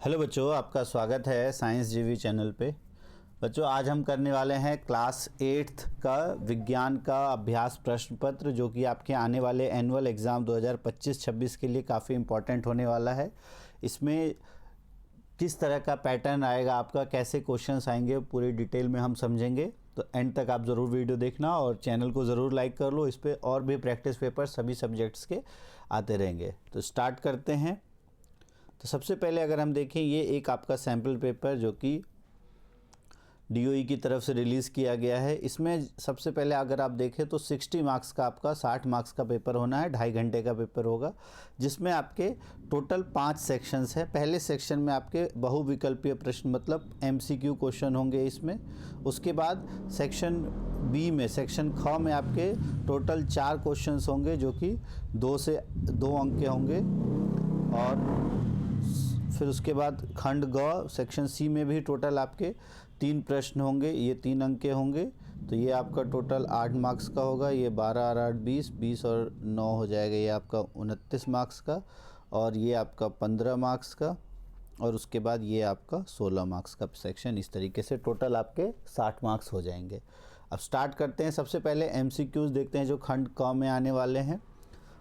Hello बच्चों, आपका स्वागत है साइंस जीवी चैनल पे। बच्चों, आज हम करने वाले हैं क्लास 8th का विज्ञान का अभ्यास प्रश्न पत्र, जो कि आपके आने वाले एनुअल एग्ज़ाम 2025-26 के लिए काफ़ी इम्पोर्टेंट होने वाला है। इसमें किस तरह का पैटर्न आएगा, आपका कैसे क्वेश्चंस आएंगे, पूरी डिटेल में हम समझेंगे। तो एंड तक आप ज़रूर वीडियो देखना और चैनल को ज़रूर लाइक कर लो। इस पर और भी प्रैक्टिस पेपर सभी सब्जेक्ट्स के आते रहेंगे। तो स्टार्ट करते हैं। तो सबसे पहले अगर हम देखें, ये एक आपका सैम्पल पेपर जो कि डीओई की तरफ से रिलीज़ किया गया है। इसमें सबसे पहले अगर आप देखें तो 60 मार्क्स का आपका 60 मार्क्स का पेपर होना है, 2.5 घंटे का पेपर होगा, जिसमें आपके टोटल 5 सेक्शंस है। पहले सेक्शन में आपके बहुविकल्पीय प्रश्न मतलब MCQ क्वेश्चन होंगे इसमें। उसके बाद सेक्शन बी में, सेक्शन ख में आपके टोटल 4 क्वेश्चंस होंगे, जो कि 2 से 2 अंक के होंगे। और फिर उसके बाद खंड ग सेक्शन सी में भी टोटल आपके 3 प्रश्न होंगे, ये 3 अंक के होंगे। तो ये आपका टोटल 8 मार्क्स का होगा। ये 12 और 8 20, 20 और 9 हो जाएगा, ये आपका 29 मार्क्स का। और ये आपका 15 मार्क्स का। और उसके बाद ये आपका 16 मार्क्स का सेक्शन। इस तरीके से टोटल आपके 60 मार्क्स हो जाएंगे। अब स्टार्ट करते हैं। सबसे पहले MCQs देखते हैं जो खंड क में आने वाले हैं।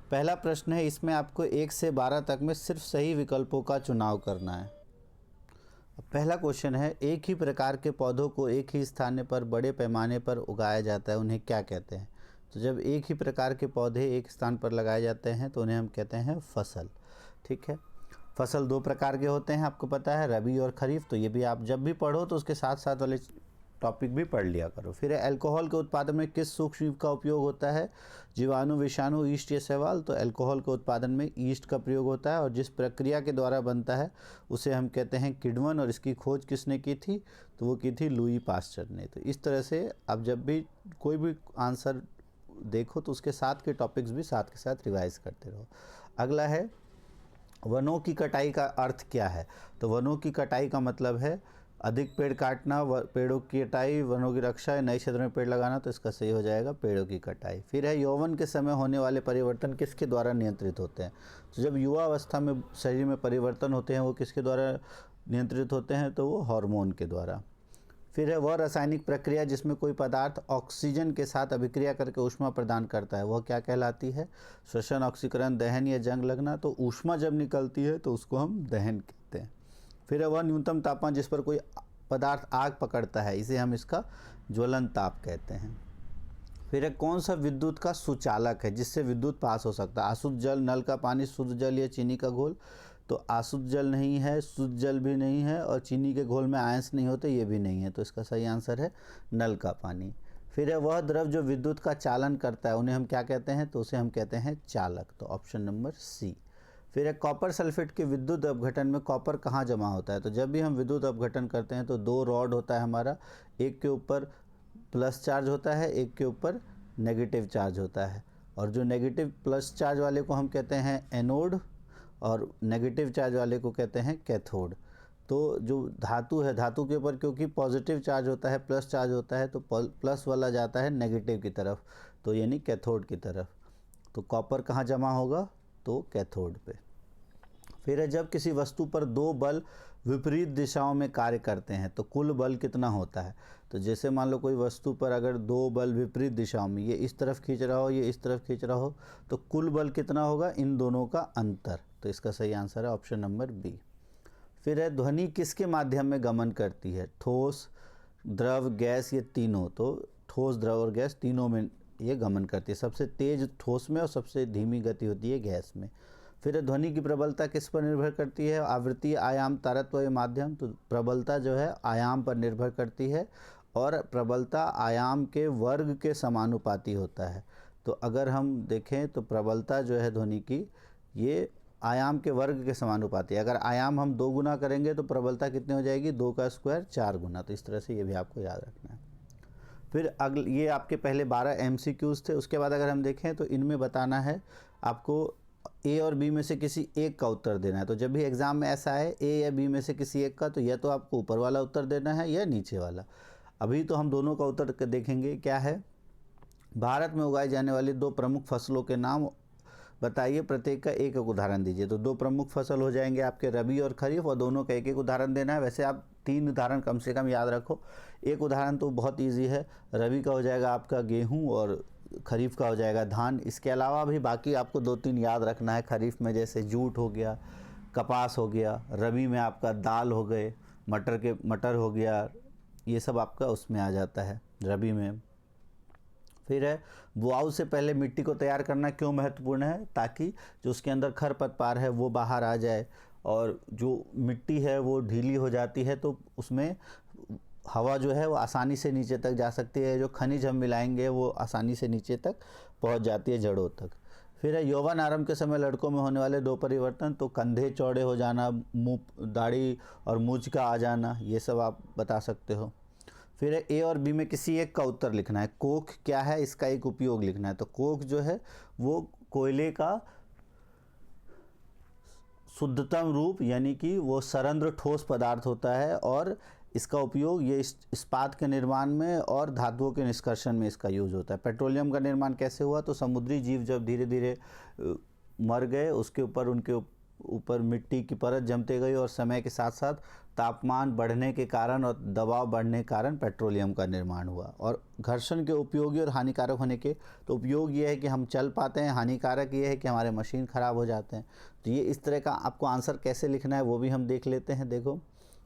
पहला प्रश्न है, इसमें आपको 1 से 12 तक में सिर्फ सही विकल्पों का चुनाव करना है। पहला क्वेश्चन है, एक ही प्रकार के पौधों को एक ही स्थान पर बड़े पैमाने पर उगाया जाता है, उन्हें क्या कहते हैं? तो जब एक ही प्रकार के पौधे एक स्थान पर लगाए जाते हैं तो उन्हें हम कहते हैं फसल। ठीक है। फसल 2 प्रकार के होते हैं, आपको पता है, रबी और खरीफ। तो ये भी आप जब भी पढ़ो तो उसके साथ साथ वाले टॉपिक भी पढ़ लिया करो। फिर अल्कोहल के उत्पादन में किस सूक्ष्म जीव का उपयोग होता है? जीवाणु, विषाणु, ईस्ट या शैवाल? तो अल्कोहल के उत्पादन में ईस्ट का प्रयोग होता है, और जिस प्रक्रिया के द्वारा बनता है उसे हम कहते हैं किण्वन। और इसकी खोज किसने की थी? तो वो की थी लुई पास्चर ने। तो इस तरह से आप जब भी कोई भी आंसर देखो तो उसके साथ के टॉपिक्स भी साथ के साथ रिवाइज करते रहो। अगला है, वनों की कटाई का अर्थ क्या है? तो वनों की कटाई का मतलब है अधिक पेड़ काटना, पेड़ों की कटाई, वनों की रक्षा, नए क्षेत्र में पेड़ लगाना। तो इसका सही हो जाएगा पेड़ों की कटाई। फिर है, यौवन के समय होने वाले परिवर्तन किसके द्वारा नियंत्रित होते हैं? तो जब युवा अवस्था में शरीर में परिवर्तन होते हैं वो किसके द्वारा नियंत्रित होते हैं? तो वो हार्मोन के द्वारा। फिर है, वह रासायनिक प्रक्रिया जिसमें कोई पदार्थ ऑक्सीजन के साथ अभिक्रिया करके ऊष्मा प्रदान करता है, वह क्या कहलाती है? श्वसन, ऑक्सीकरण, दहन या जंग लगना? तो ऊष्मा जब निकलती है तो उसको हम दहन कहते हैं। फिर है, वह न्यूनतम तापमान जिस पर कोई पदार्थ आग पकड़ता है, इसे हम इसका ज्वलन ताप कहते हैं। फिर है, कौन सा विद्युत का सुचालक है जिससे विद्युत पास हो सकता है? अशुद्ध जल, नल का पानी, शुद्ध जल या चीनी का घोल? तो अशुद्ध जल नहीं है, शुद्ध जल भी नहीं है, और चीनी के घोल में आयंस नहीं होते, ये भी नहीं है। तो इसका सही आंसर है नल का पानी। फिर है, वह द्रव जो विद्युत का चालन करता है उन्हें हम क्या कहते हैं? तो उसे हम कहते हैं चालक। तो ऑप्शन नंबर सी। फिर है, कॉपर सल्फेट के विद्युत अपघटन में कॉपर कहाँ जमा होता है? तो जब भी हम विद्युत अपघटन करते हैं तो 2 रॉड होता है हमारा, एक के ऊपर प्लस चार्ज होता है, एक के ऊपर नेगेटिव चार्ज होता है। और जो नेगेटिव प्लस चार्ज वाले को हम कहते हैं एनोड, और नेगेटिव चार्ज वाले को कहते हैं कैथोड। तो जो धातु है, धातु के ऊपर क्योंकि पॉजिटिव चार्ज होता है, प्लस चार्ज होता है, तो प्लस वाला जाता है नेगेटिव की तरफ, तो यानी कैथोड की तरफ। तो कॉपर कहाँ जमा होगा? तो कैथोड पे। फिर है, जब किसी वस्तु पर 2 बल विपरीत दिशाओं में कार्य करते हैं तो कुल बल कितना होता है? तो जैसे मान लो कोई वस्तु पर अगर 2 बल विपरीत दिशाओं में, ये इस तरफ खींच रहा हो, ये इस तरफ खींच रहा हो, तो कुल बल कितना होगा? इन दोनों का अंतर। तो इसका सही आंसर है ऑप्शन नंबर बी। फिर है, ध्वनि किसके माध्यम में गमन करती है? ठोस, द्रव, गैस, ये तीनों? तो ठोस, द्रव और गैस तीनों में ये गमन करती है। सबसे तेज ठोस में और सबसे धीमी गति होती है गैस में। फिर ध्वनि की प्रबलता किस पर निर्भर करती है? आवृत्ति, आयाम, तारत्व या माध्यम? तो प्रबलता जो है आयाम पर निर्भर करती है, और प्रबलता आयाम के वर्ग के समानुपाती होता है। तो अगर हम देखें तो प्रबलता जो है ध्वनि की, ये आयाम के वर्ग के समानुपाती है। अगर आयाम हम 2 गुना करेंगे तो प्रबलता कितनी हो जाएगी? 2 का स्क्वायर 4 गुना। तो इस तरह से ये भी आपको याद रखना है। फिर ये आपके पहले 12 MCQs थे। उसके बाद अगर हम देखें तो इनमें बताना है आपको ए और बी में से किसी एक का उत्तर देना है। तो जब भी एग्ज़ाम में ऐसा है ए या बी में से किसी एक का, तो या तो आपको ऊपर वाला उत्तर देना है या नीचे वाला। अभी तो हम दोनों का उत्तर देखेंगे। क्या है? भारत में उगाई जाने वाली 2 प्रमुख फसलों के नाम बताइए, प्रत्येक का एक एक उदाहरण दीजिए। तो 2 प्रमुख फसल हो जाएंगे आपके रबी और खरीफ, और दोनों का एक एक उदाहरण देना है। वैसे आप 3 उदाहरण कम से कम याद रखो। एक उदाहरण तो बहुत ईजी है, रबी का हो जाएगा आपका गेहूँ और खरीफ का हो जाएगा धान। इसके अलावा भी बाकी आपको 2-3 याद रखना है। खरीफ में जैसे जूट हो गया, कपास हो गया, रबी में आपका दाल हो गए, मटर हो गया, ये सब आपका उसमें आ जाता है रबी में। फिर है बुआई से पहले मिट्टी को तैयार करना क्यों महत्वपूर्ण है? ताकि जो उसके अंदर खरपतवार है वो बाहर आ जाए, और जो मिट्टी है वो ढीली हो जाती है तो उसमें हवा जो है वो आसानी से नीचे तक जा सकती है। जो खनिज हम मिलाएंगे वो आसानी से नीचे तक पहुंच जाती है, जड़ों तक। फिर है यौवन आरंभ के समय लड़कों में होने वाले 2 परिवर्तन। तो कंधे चौड़े हो जाना, मुँह, दाढ़ी और मूंछ का आ जाना, ये सब आप बता सकते हो। फिर ए और बी में किसी एक का उत्तर लिखना है। कोक क्या है, इसका एक उपयोग लिखना है। तो कोक जो है वो कोयले का शुद्धतम रूप, यानी कि वो सरंध्र ठोस पदार्थ होता है, और इसका उपयोग ये इस्पात के निर्माण में और धातुओं के निष्कर्षण में इसका यूज होता है। पेट्रोलियम का निर्माण कैसे हुआ? तो समुद्री जीव जब धीरे धीरे मर गए, उसके ऊपर उनके ऊपर मिट्टी की परत जमते गई, और समय के साथ साथ तापमान बढ़ने के कारण और दबाव बढ़ने के कारण पेट्रोलियम का निर्माण हुआ। और घर्षण के उपयोगी और हानिकारक होने के, तो उपयोग ये है कि हम चल पाते हैं, हानिकारक ये है कि हमारे मशीन ख़राब हो जाते हैं। तो ये इस तरह का आपको आंसर कैसे लिखना है वो भी हम देख लेते हैं। देखो,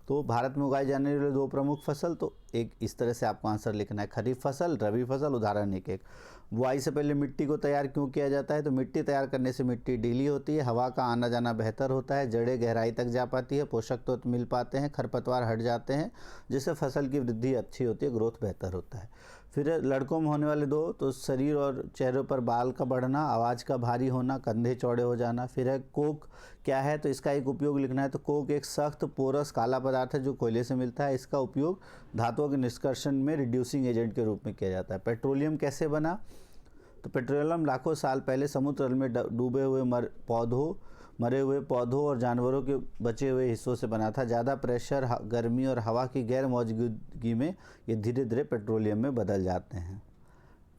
तो भारत में उगाई जाने वाली 2 प्रमुख फसल, तो एक इस तरह से आपको आंसर लिखना है, खरीफ फसल, रबी फसल। उदाहरण एक एक। बुआई से पहले मिट्टी को तैयार क्यों किया जाता है? तो मिट्टी तैयार करने से मिट्टी ढीली होती है, हवा का आना जाना बेहतर होता है, जड़ें गहराई तक जा पाती है, पोषक तत्व मिल पाते हैं, खरपतवार हट जाते हैं, जिससे फसल की वृद्धि अच्छी होती है, ग्रोथ बेहतर होता है। फिर लड़कों में होने वाले 2, तो शरीर और चेहरे पर बाल का बढ़ना, आवाज़ का भारी होना, कंधे चौड़े हो जाना। फिर है कोक क्या है? तो इसका एक उपयोग लिखना है। तो कोक एक सख्त पोरस काला पदार्थ है जो कोयले से मिलता है। इसका उपयोग धातुओं के निष्कर्षण में रिड्यूसिंग एजेंट के रूप में किया जाता है। पेट्रोलियम कैसे बना? तो पेट्रोलियम लाखों साल पहले समुद्र तल में डूबे हुए मरे हुए पौधों और जानवरों के बचे हुए हिस्सों से बना था। ज़्यादा प्रेशर, गर्मी और हवा की गैर मौजूदगी में ये धीरे धीरे पेट्रोलियम में बदल जाते हैं।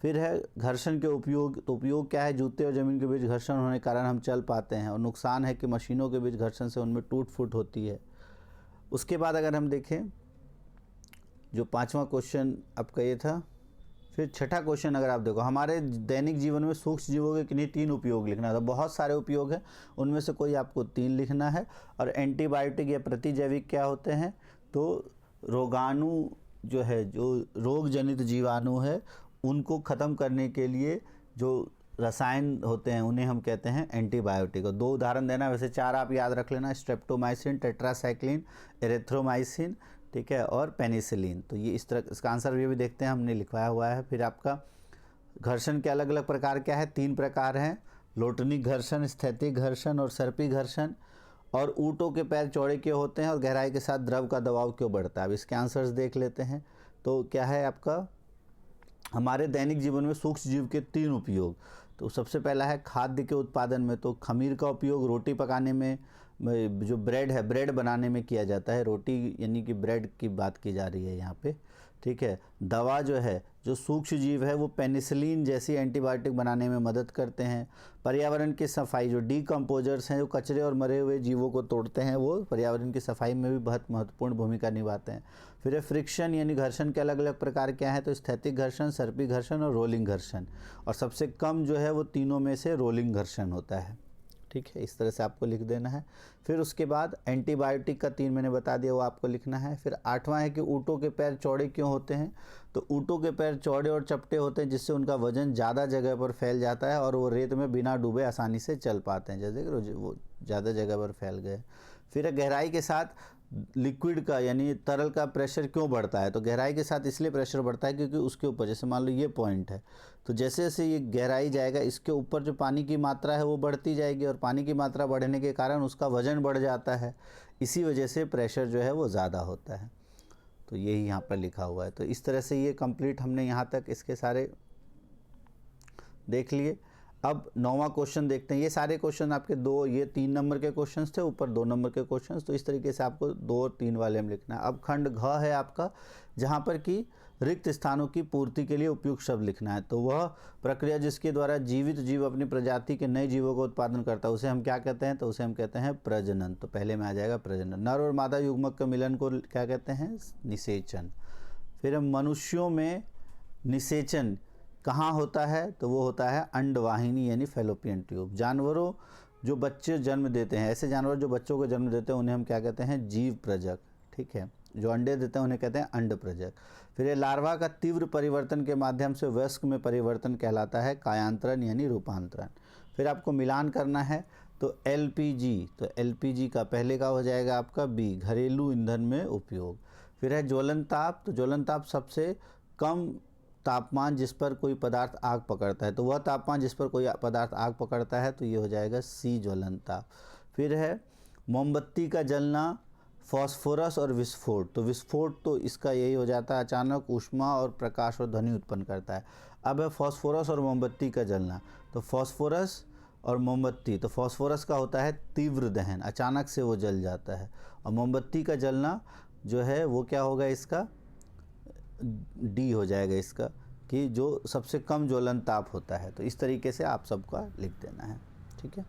फिर है घर्षण के उपयोग। तो उपयोग क्या है? जूते और ज़मीन के बीच घर्षण होने के कारण हम चल पाते हैं, और नुकसान है कि मशीनों के बीच घर्षण से उनमें टूट फूट होती है। उसके बाद अगर हम देखें, जो 5वां क्वेश्चन आपका ये था। फिर 6ठा क्वेश्चन अगर आप देखो, हमारे दैनिक जीवन में सूक्ष्म जीवों के किन्हीं 3 उपयोग लिखना था। बहुत सारे उपयोग हैं, उनमें से कोई आपको 3 लिखना है। और एंटीबायोटिक या प्रतिजैविक क्या होते हैं? तो रोगाणु जो है, जो रोग जनित जीवाणु है, उनको ख़त्म करने के लिए जो रसायन होते हैं उन्हें हम कहते हैं एंटीबायोटिक। और 2 उदाहरण देना, वैसे 4 आप याद रख लेना, स्ट्रेप्टोमाइसिन, टेट्रासाइक्लिन, एरिथ्रोमाइसिन, ठीक है, और पेनिसिलिन। तो ये इस तरह, इसका आंसर ये भी देखते हैं, हमने लिखवाया हुआ है। फिर आपका घर्षण के अलग अलग प्रकार क्या है? 3 प्रकार हैं, लोटनिक घर्षण, स्थैतिक घर्षण और सर्पी घर्षण। और ऊँटों के पैर चौड़े क्यों होते हैं? और गहराई के साथ द्रव का दबाव क्यों बढ़ता है? अब इसके आंसर्स देख लेते हैं। तो क्या है आपका, हमारे दैनिक जीवन में सूक्ष्म जीव के 3 उपयोग। तो सबसे पहला है खाद्य के उत्पादन में। तो खमीर का उपयोग रोटी पकाने में, जो ब्रेड है, ब्रेड बनाने में किया जाता है। रोटी यानी कि ब्रेड की बात की जा रही है यहाँ पे, ठीक है। दवा जो है, जो सूक्ष्म जीव है, वो पेनिसिलिन जैसी एंटीबायोटिक बनाने में मदद करते हैं। पर्यावरण की सफाई, जो डीकम्पोजर्स हैं, जो कचरे और मरे हुए जीवों को तोड़ते हैं, वो पर्यावरण की सफाई में भी बहुत महत्वपूर्ण भूमिका निभाते हैं। फिर है फ्रिक्शन, यानी घर्षण के अलग अलग प्रकार क्या है? तो स्थैतिक घर्षण, सर्पी घर्षण और रोलिंग घर्षण। और सबसे कम जो है वो तीनों में से रोलिंग घर्षण होता है, ठीक है। इस तरह से आपको लिख देना है। फिर उसके बाद एंटीबायोटिक का 3 मैंने बता दिया, वो आपको लिखना है। फिर 8वां है कि ऊँटों के पैर चौड़े क्यों होते हैं? तो ऊँटों के पैर चौड़े और चपटे होते हैं, जिससे उनका वजन ज़्यादा जगह पर फैल जाता है और वो रेत में बिना डूबे आसानी से चल पाते हैं, जैसे कि वो ज़्यादा जगह पर फैल गए। फिर गहराई के साथ लिक्विड का यानी तरल का प्रेशर क्यों बढ़ता है? तो गहराई के साथ इसलिए प्रेशर बढ़ता है क्योंकि उसके ऊपर, जैसे मान लो ये पॉइंट है, तो जैसे जैसे ये गहराई जाएगा, इसके ऊपर जो पानी की मात्रा है वो बढ़ती जाएगी, और पानी की मात्रा बढ़ने के कारण उसका वजन बढ़ जाता है। इसी वजह से प्रेशर जो है वो ज़्यादा होता है। तो यही यहाँ पर लिखा हुआ है। तो इस तरह से ये कंप्लीट हमने यहाँ तक इसके सारे देख लिए। अब 9वां क्वेश्चन देखते हैं। ये सारे क्वेश्चन आपके ये 3 नंबर के क्वेश्चंस थे, ऊपर 2 नंबर के क्वेश्चंस, तो इस तरीके से आपको 2 और 3 वाले में लिखना है। अब खंड घ है आपका, जहाँ पर कि रिक्त स्थानों की पूर्ति के लिए उपयुक्त शब्द लिखना है। तो वह प्रक्रिया जिसके द्वारा जीवित जीव अपनी प्रजाति के नए जीवों का उत्पादन करता है, उसे हम क्या कहते हैं? तो उसे हम कहते हैं प्रजनन। तो पहले में आ जाएगा प्रजनन। नर और मादा युग्मक के मिलन को क्या कहते हैं? निषेचन। फिर मनुष्यों में निषेचन कहाँ होता है? तो वो होता है अंडवाहिनी यानी फैलोपियन ट्यूब। जानवरों जो बच्चे जन्म देते हैं, ऐसे जानवर जो बच्चों को जन्म देते हैं, उन्हें हम क्या कहते हैं? जीव प्रजक। ठीक है, जो अंडे देते हैं उन्हें कहते हैं अंड प्रजक। फिर ये लार्वा का तीव्र परिवर्तन के माध्यम से वयस्क में परिवर्तन कहलाता है कायांतरण यानी रूपांतरण। फिर आपको मिलान करना है, तो एलपीजी, तो एलपीजी का पहले का हो जाएगा आपका बी, घरेलू ईंधन में उपयोग। फिर है ज्वलन ताप, तो ज्वलन ताप सबसे कम तापमान जिस पर कोई पदार्थ आग पकड़ता है, तो वह तापमान जिस पर कोई पदार्थ आग पकड़ता है, तो ये हो जाएगा सी, ज्वलन ताप। फिर है मोमबत्ती का जलना, फॉस्फोरस और विस्फोट, तो विस्फोट तो इसका यही हो जाता है अचानक ऊष्मा और प्रकाश और ध्वनि उत्पन्न करता है। अब है फॉस्फोरस और मोमबत्ती का जलना, तो फॉस्फोरस और मोमबत्ती, तो फॉस्फोरस का होता है तीव्र दहन, अचानक से वो जल जाता है, और मोमबत्ती का जलना जो है वो क्या होगा? इसका डी हो जाएगा इसका, कि जो सबसे कम ज्वलन ताप होता है। तो इस तरीके से आप सबका लिख देना है। ठीक है,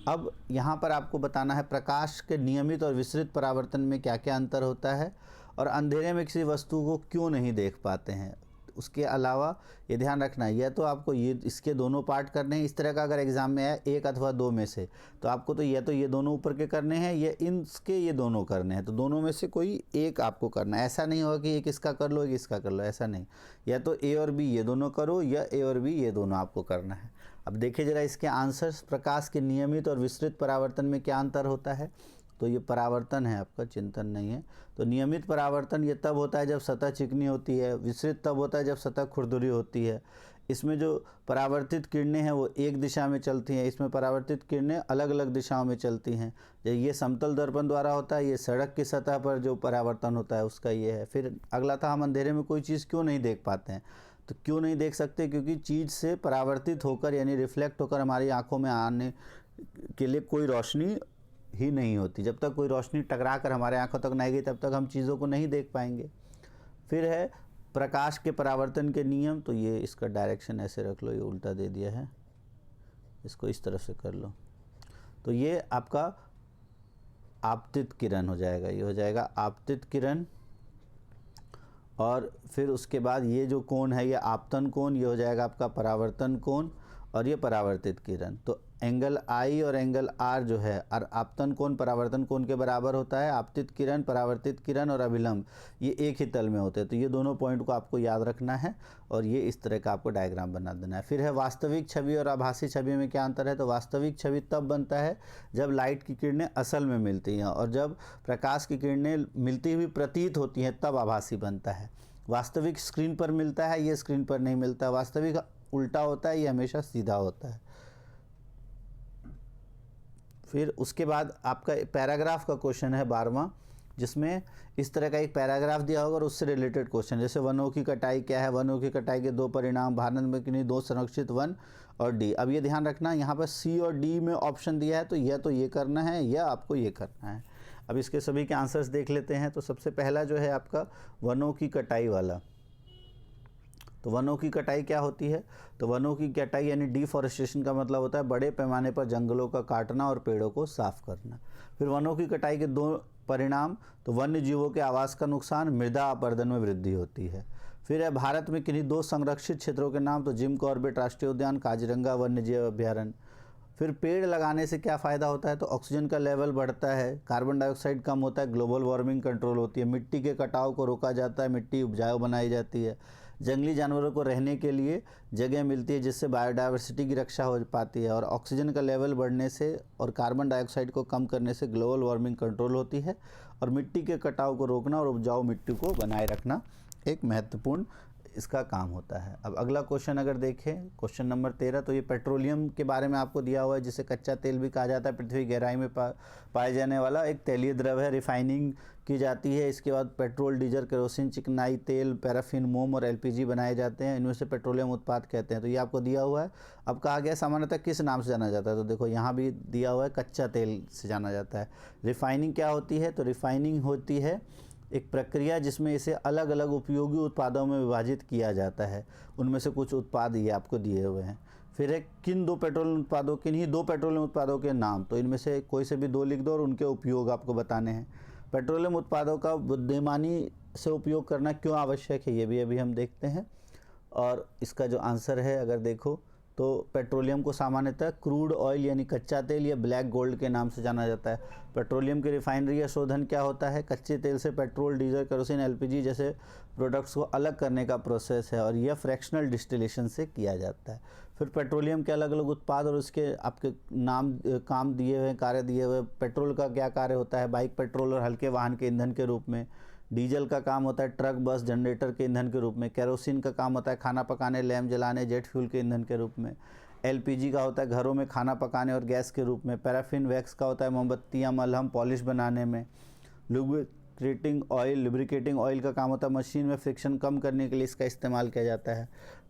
अब यहाँ पर आपको बताना है प्रकाश के नियमित और विस्तृत परावर्तन में क्या क्या अंतर होता है, और अंधेरे में किसी वस्तु को क्यों नहीं देख पाते हैं। उसके अलावा ये ध्यान रखना है, यह तो आपको ये इसके दोनों पार्ट करने हैं। इस तरह का अगर एग्जाम में है 1 अथवा 2 में से, तो आपको तो ये दोनों ऊपर के करने हैं, ये इनके ये दोनों करने हैं, तो दोनों में से कोई एक आपको करना है। ऐसा नहीं होगा कि एक इसका कर लो एक इसका कर लो, ऐसा नहीं। या तो ए और बी ये दोनों करो, या ए और बी ये दोनों आपको करना है। अब देखिए जरा इसके आंसर्स। प्रकाश के नियमित और विस्तृत परावर्तन में क्या अंतर होता है? तो ये परावर्तन है आपका, चिंतन नहीं है। तो नियमित परावर्तन ये तब होता है जब सतह चिकनी होती है, विस्तृत तब होता है जब सतह खुरदुरी होती है। इसमें जो परावर्तित किरणें हैं वो एक दिशा में चलती हैं, इसमें परावर्तित किरणें अलग अलग दिशाओं में चलती हैं। ये समतल दर्पण द्वारा होता है, ये सड़क की सतह पर जो परावर्तन होता है उसका ये है। फिर अगला था, हम अंधेरे में कोई चीज़ क्यों नहीं देख पाते हैं? तो क्यों नहीं देख सकते? क्योंकि चीज़ से परावर्तित होकर यानी रिफ्लेक्ट होकर हमारी आँखों में आने के लिए कोई रोशनी ही नहीं होती। जब तक कोई रोशनी टकरा कर हमारे आंखों तक नहीं गई तब तक हम चीज़ों को नहीं देख पाएंगे। फिर है प्रकाश के परावर्तन के नियम, तो ये इसका डायरेक्शन ऐसे रख लो, ये उल्टा दे दिया है, इसको इस तरफ से कर लो। तो ये आपका आपतित किरण हो जाएगा, ये हो जाएगा आपतित किरण। और फिर उसके बाद ये जो कोण है ये आपतन कोण, ये हो जाएगा आपका परावर्तन कोण, और ये परावर्तित किरण। तो एंगल आई और एंगल आर जो है, और आपतन कोण परावर्तन कोण के बराबर होता है। आपतित किरण, परावर्तित किरण और अभिलंब ये एक ही तल में होते हैं। तो ये दोनों पॉइंट को आपको याद रखना है, और ये इस तरह का आपको डायग्राम बना देना है। फिर है वास्तविक छवि और आभासी छवि में क्या अंतर है? तो वास्तविक छवि तब बनता है जब लाइट की किरणें असल में मिलती हैं, और जब प्रकाश की किरणें मिलती हुई प्रतीत होती हैं तब आभासी बनता है। वास्तविक स्क्रीन पर मिलता है, ये स्क्रीन पर नहीं मिलता। वास्तविक उल्टा होता है, ये हमेशा सीधा होता है। फिर उसके बाद आपका पैराग्राफ का क्वेश्चन है 12वां, जिसमें इस तरह का एक पैराग्राफ दिया होगा और उससे रिलेटेड क्वेश्चन, जैसे वनों की कटाई क्या है, वनों की कटाई के 2 परिणाम, भारत में किन्हीं 2 संरक्षित वन, और डी। अब ये ध्यान रखना, यहाँ पर सी और डी में ऑप्शन दिया है, तो ये करना है या आपको ये करना है। अब इसके सभी के आंसर्स देख लेते हैं। तो सबसे पहला जो है आपका वनों की कटाई वाला, तो वनों की कटाई क्या होती है? तो वनों की कटाई यानी डिफॉरेस्टेशन का मतलब होता है बड़े पैमाने पर जंगलों का काटना और पेड़ों को साफ करना। फिर वनों की कटाई के 2 परिणाम, तो वन्य जीवों के आवास का नुकसान, मृदा अपरदन में वृद्धि होती है। फिर है भारत में किन्हीं 2 संरक्षित क्षेत्रों के नाम, तो जिम कॉर्बेट राष्ट्रीय उद्यान, काजीरंगा वन्य जीव अभ्यारण्य। फिर पेड़ लगाने से क्या फ़ायदा होता है? तो ऑक्सीजन का लेवल बढ़ता है, कार्बन डाइऑक्साइड कम होता है, ग्लोबल वार्मिंग कंट्रोल होती है, मिट्टी के कटाव को रोका जाता है, मिट्टी उपजाऊ बनाई जाती है, जंगली जानवरों को रहने के लिए जगह मिलती है जिससे बायोडाइवर्सिटी की रक्षा हो पाती है, और ऑक्सीजन का लेवल बढ़ने से और कार्बन डाइऑक्साइड को कम करने से ग्लोबल वार्मिंग कंट्रोल होती है, और मिट्टी के कटाव को रोकना और उपजाऊ मिट्टी को बनाए रखना एक महत्वपूर्ण इसका काम होता है। अब अगला क्वेश्चन अगर देखें, क्वेश्चन नंबर 13, तो ये पेट्रोलियम के बारे में आपको दिया हुआ है, जिसे कच्चा तेल भी कहा जाता है। पृथ्वी गहराई में पाए जाने वाला एक तेलीय द्रव है। रिफाइनिंग की जाती है। इसके बाद पेट्रोल, डीजल, केरोसिन, चिकनाई तेल, पैराफिन, मोम और एलपीजी बनाए जाते हैं। इनमें से पेट्रोलियम उत्पाद कहते हैं। तो ये आपको दिया हुआ है। अब कहा गया सामान्यतः किस नाम से जाना जाता है, तो देखो यहाँ भी दिया हुआ है, कच्चा तेल से जाना जाता है। रिफाइनिंग क्या होती है, तो रिफाइनिंग होती है एक प्रक्रिया जिसमें इसे अलग अलग उपयोगी उत्पादों में विभाजित किया जाता है। उनमें से कुछ उत्पाद ये आपको दिए हुए हैं। फिर है किन्हीं दो पेट्रोलियम उत्पादों के नाम, तो इनमें से कोई से भी दो लिख दो और उनके उपयोग आपको बताने हैं। पेट्रोलियम उत्पादों का बुद्धिमानी से उपयोग करना क्यों आवश्यक है, ये भी अभी हम देखते हैं। और इसका जो आंसर है अगर देखो, तो पेट्रोलियम को सामान्यतः क्रूड ऑयल यानी कच्चा तेल या ब्लैक गोल्ड के नाम से जाना जाता है। पेट्रोलियम की रिफाइनरी या शोधन क्या होता है, कच्चे तेल से पेट्रोल, डीजल, केरोसिन, एलपीजी जैसे प्रोडक्ट्स को अलग करने का प्रोसेस है और यह फ्रैक्शनल डिस्टिलेशन से किया जाता है। फिर पेट्रोलियम के अलग अलग उत्पाद और उसके आपके नाम, काम दिए हुए, कार्य दिए हुए। पेट्रोल का क्या कार्य होता है, बाइक पेट्रोल और हल्के वाहन के ईंधन के रूप में। डीजल का काम होता है ट्रक, बस, जनरेटर के ईंधन के रूप में। केरोसिन का काम होता है खाना पकाने, लैंप जलाने, जेट फ्यूल के ईंधन के रूप में। एलपीजी का होता है घरों में खाना पकाने और गैस के रूप में। पैराफिन वैक्स का होता है मोमबत्तियाँ, मलहम, पॉलिश बनाने में। लुब्रिकेटिंग ऑयल का काम होता है मशीन में फ्रिक्शन कम करने के लिए इसका इस्तेमाल किया जाता है।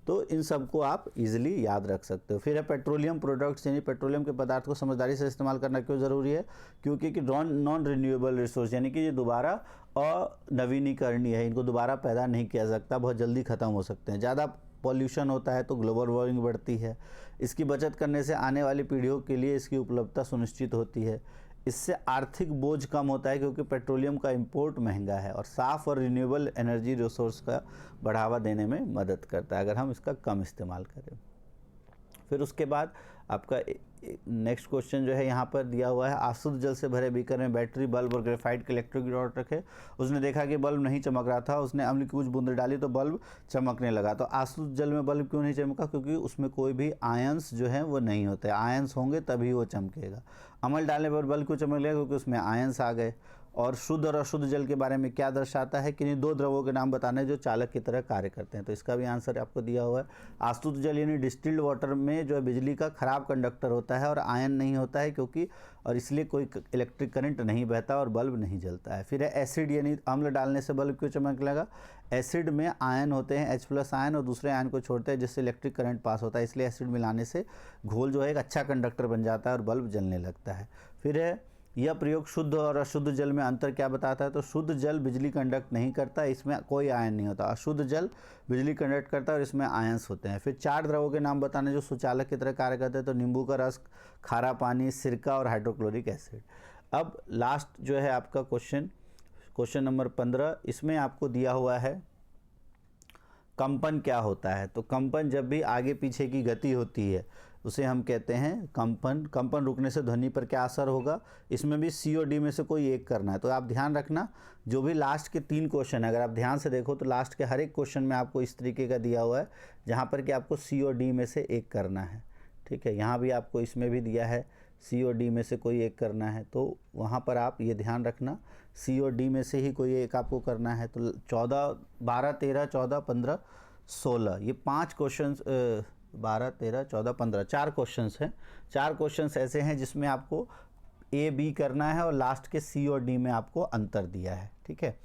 तो इन सबको आप इजीली याद रख सकते हो। फिर है पेट्रोलियम प्रोडक्ट्स, यानी पेट्रोलियम के पदार्थ को समझदारी से इस्तेमाल करना क्यों ज़रूरी है, क्योंकि कि नॉन रिन्यूएबल रिसोर्स, यानी कि ये दोबारा अनवीनीकरणीय है। इनको दोबारा पैदा नहीं किया सकता, बहुत जल्दी ख़त्म हो सकते हैं। ज़्यादा पॉल्यूशन होता है तो ग्लोबल वार्मिंग बढ़ती है। इसकी बचत करने से आने वाली पीढ़ियों के लिए इसकी उपलब्धता सुनिश्चित होती है। इससे आर्थिक बोझ कम होता है क्योंकि पेट्रोलियम का इंपोर्ट महंगा है। और साफ़ और रिन्यूएबल एनर्जी रिसोर्स का बढ़ावा देने में मदद करता है अगर हम इसका कम इस्तेमाल करें। फिर उसके बाद आपका नेक्स्ट क्वेश्चन जो है यहाँ पर दिया हुआ है, आशुद्ध जल से भरे बीकर में बैटरी, बल्ब और ग्रेफाइट के इलेक्ट्रिक रॉड रखे। उसने देखा कि बल्ब नहीं चमक रहा था। उसने अम्ल की कुछ बूंदें डाली तो बल्ब चमकने लगा। तो आशुद्ध जल में बल्ब क्यों नहीं चमका, क्योंकि उसमें कोई भी आयंस जो है वो नहीं होते। आयंस होंगे तभी वो चमकेगा। अम्ल डालने पर बल्ब क्यों चमकेगा, क्योंकि उसमें आयंस आ गए। और शुद्ध और अशुद्ध जल के बारे में क्या दर्शाता है, किन्हीं दो द्रवों के नाम बताने जो चालक की तरह कार्य करते हैं। तो इसका भी आंसर आपको दिया हुआ है। अशुद्ध जल यानी डिस्टिल्ड वाटर में जो है बिजली का खराब कंडक्टर होता है और आयन नहीं होता है, क्योंकि और इसलिए कोई इलेक्ट्रिक करंट नहीं बहता और बल्ब नहीं जलता है। फिर है एसिड, यानी अम्ल डालने से बल्ब क्यों चमक लगा। एसिड में आयन होते हैं H+ आयन, और दूसरे आयन को छोड़ते हैं जिससे इलेक्ट्रिक करंट पास होता है। इसलिए एसिड मिलाने से घोल जो है एक अच्छा कंडक्टर बन जाता है और बल्ब जलने लगता है। फिर है यह प्रयोग शुद्ध और अशुद्ध जल में अंतर क्या बताता है, तो शुद्ध जल बिजली कंडक्ट नहीं करता, इसमें कोई आयन नहीं होता। अशुद्ध जल बिजली कंडक्ट करता है और इसमें आयंस होते हैं। फिर 4 द्रवों के नाम बताने जो सुचालक की तरह कार्य करते हैं, तो नींबू का रस, खारा पानी, सिरका और हाइड्रोक्लोरिक एसिड। अब लास्ट जो है आपका क्वेश्चन नंबर 15, इसमें आपको दिया हुआ है कंपन क्या होता है। तो कंपन जब भी आगे पीछे की गति होती है उसे हम कहते हैं कंपन। कंपन रुकने से ध्वनि पर क्या असर होगा, इसमें भी C और D में से कोई एक करना है। तो आप ध्यान रखना, जो भी लास्ट के 3 क्वेश्चन है, अगर आप ध्यान से देखो तो लास्ट के हर एक क्वेश्चन में आपको इस तरीके का दिया हुआ है जहाँ पर कि आपको C और D में से एक करना है। ठीक है, यहाँ भी आपको इसमें भी दिया है C और D में से कोई एक करना है। तो वहाँ पर आप ये ध्यान रखना, C और D में से ही कोई एक आपको करना है। तो 12, 13, 14, 15, 16 ये 5 क्वेश्चन, 12, 13, 14, 15 4 क्वेश्चंस हैं। 4 क्वेश्चंस ऐसे हैं जिसमें आपको A, B करना है और लास्ट के C और D में आपको अंतर दिया है। ठीक है,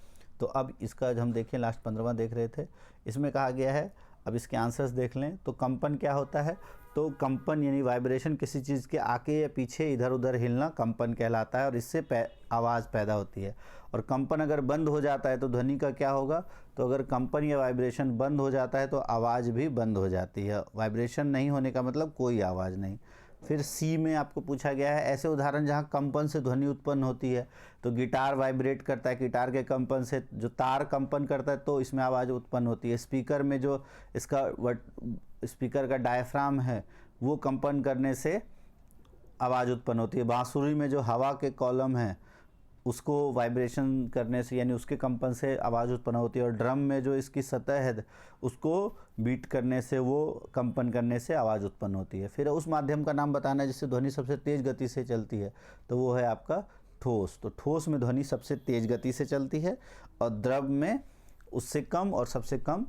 तो अब इसका हम देखें, लास्ट 15वां देख रहे थे, इसमें कहा गया है, अब इसके आंसर्स देख लें। तो कंपन क्या होता है, तो कंपन यानी वाइब्रेशन, किसी चीज़ के आगे या पीछे इधर उधर हिलना कंपन कहलाता है और इससे आवाज़ पैदा होती है। और कंपन अगर बंद हो जाता है तो ध्वनि का क्या होगा, तो अगर कंपन या वाइब्रेशन बंद हो जाता है तो आवाज़ भी बंद हो जाती है। वाइब्रेशन नहीं होने का मतलब कोई आवाज़ नहीं। फिर C में आपको पूछा गया है ऐसे उदाहरण जहाँ कंपन से ध्वनि उत्पन्न होती है। तो गिटार वाइब्रेट करता है, गिटार के कंपन से जो तार कंपन करता है तो इसमें आवाज़ उत्पन्न होती है। स्पीकर में जो इसका स्पीकर का डायफ्राम है वो कंपन करने से आवाज़ उत्पन्न होती है। बांसुरी में जो हवा के कॉलम है उसको वाइब्रेशन करने से यानी उसके कंपन से आवाज़ उत्पन्न होती है। और ड्रम में जो इसकी सतह है उसको बीट करने से, वो कंपन करने से आवाज़ उत्पन्न होती है। फिर उस माध्यम का नाम बताना है जिससे ध्वनि सबसे तेज़ गति से चलती है, तो वो है आपका ठोस। तो ठोस में ध्वनि सबसे तेज़ गति से चलती है और द्रव में उससे कम और सबसे कम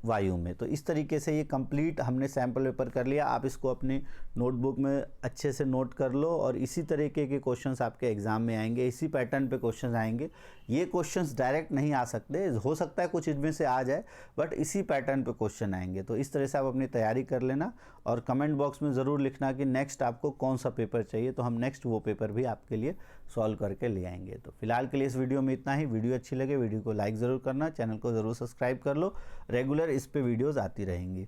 वायु में। तो इस तरीके से ये कंप्लीट हमने सैम्पल पेपर कर लिया। आप इसको अपनी नोटबुक में अच्छे से नोट कर लो और इसी तरीके के क्वेश्चंस आपके एग्जाम में आएंगे, इसी पैटर्न पे क्वेश्चंस आएंगे। ये क्वेश्चंस डायरेक्ट नहीं आ सकते, हो सकता है कुछ इनमें से आ जाए, बट इसी पैटर्न पे क्वेश्चन आएंगे। तो इस तरह से आप अपनी तैयारी कर लेना और कमेंट बॉक्स में ज़रूर लिखना कि नेक्स्ट आपको कौन सा पेपर चाहिए, तो हम नेक्स्ट वो पेपर भी आपके लिए सॉल्व करके ले आएंगे। तो फिलहाल के लिए इस वीडियो में इतना ही। वीडियो अच्छी लगे वीडियो को लाइक ज़रूर करना, चैनल को ज़रूर सब्सक्राइब कर लो, रेगुलर इस पे वीडियोज़ आती रहेंगी।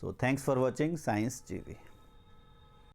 So thanks for watching science जीवी।